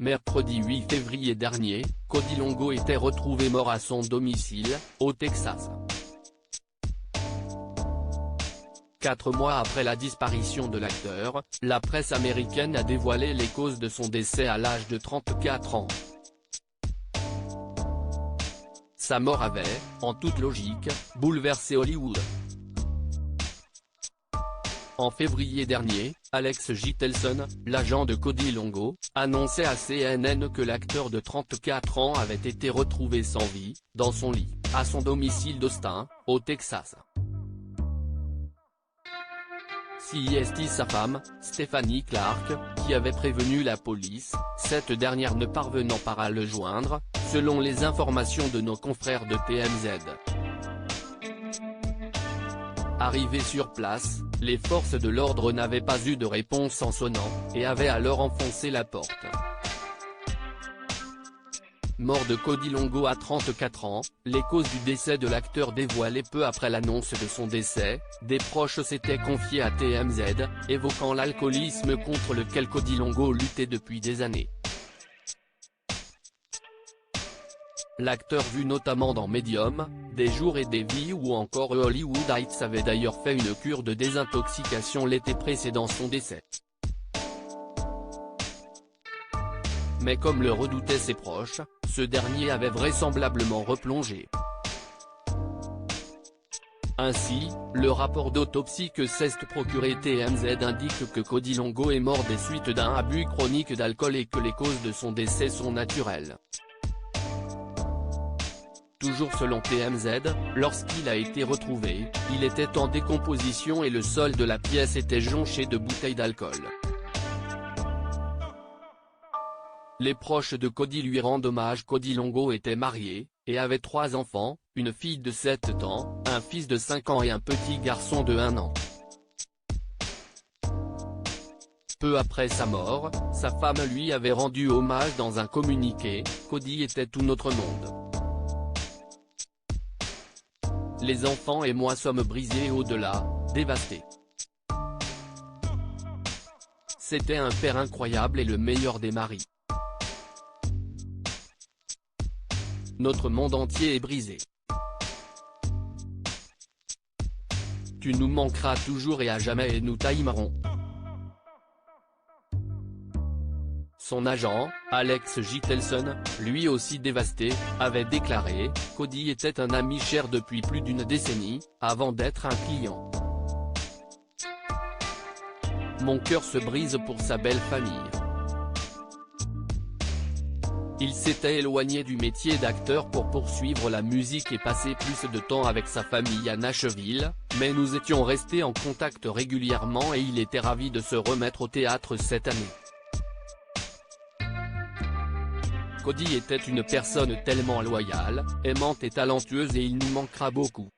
Mercredi 8 février dernier, Cody Longo était retrouvé mort à son domicile, au Texas. 4 mois après la disparition de l'acteur, la presse américaine a dévoilé les causes de son décès à l'âge de 34 ans. Sa mort avait, en toute logique, bouleversé Hollywood. En février dernier, Alex Gitelson, l'agent de Cody Longo, annonçait à CNN que l'acteur de 34 ans avait été retrouvé sans vie, dans son lit, à son domicile d'Austin, au Texas. C'est sa femme, Stephanie Clark, qui avait prévenu la police, cette dernière ne parvenant pas à le joindre, selon les informations de nos confrères de TMZ. Arrivés sur place, les forces de l'ordre n'avaient pas eu de réponse en sonnant, et avaient alors enfoncé la porte. Mort de Cody Longo à 34 ans, les causes du décès de l'acteur dévoilées peu après l'annonce de son décès, des proches s'étaient confiés à TMZ, évoquant l'alcoolisme contre lequel Cody Longo luttait depuis des années. L'acteur vu notamment dans Medium, Des jours et des vies ou encore Hollywood Heights avait d'ailleurs fait une cure de désintoxication l'été précédant son décès. Mais comme le redoutaient ses proches, ce dernier avait vraisemblablement replongé. Ainsi, le rapport d'autopsie que s'est procuré TMZ indique que Cody Longo est mort des suites d'un abus chronique d'alcool et que les causes de son décès sont naturelles. Toujours selon TMZ, lorsqu'il a été retrouvé, il était en décomposition et le sol de la pièce était jonché de bouteilles d'alcool. Les proches de Cody lui rendent hommage. Cody Longo était marié, et avait 3 enfants, une fille de 7 ans, un fils de 5 ans et un petit garçon de 1 an. Peu après sa mort, sa femme lui avait rendu hommage dans un communiqué. Cody était tout notre monde. Les enfants et moi sommes brisés au-delà, dévastés. C'était un père incroyable et le meilleur des maris. Notre monde entier est brisé. Tu nous manqueras toujours et à jamais et nous t'aimerons. Son agent, Alex Gitelson, lui aussi dévasté, avait déclaré « Cody était un ami cher depuis plus d'une décennie, avant d'être un client. Mon cœur se brise pour sa belle famille. » Il s'était éloigné du métier d'acteur pour poursuivre la musique et passer plus de temps avec sa famille à Nashville, mais nous étions restés en contact régulièrement et il était ravi de se remettre au théâtre cette année. Cody était une personne tellement loyale, aimante et talentueuse et il nous manquera beaucoup.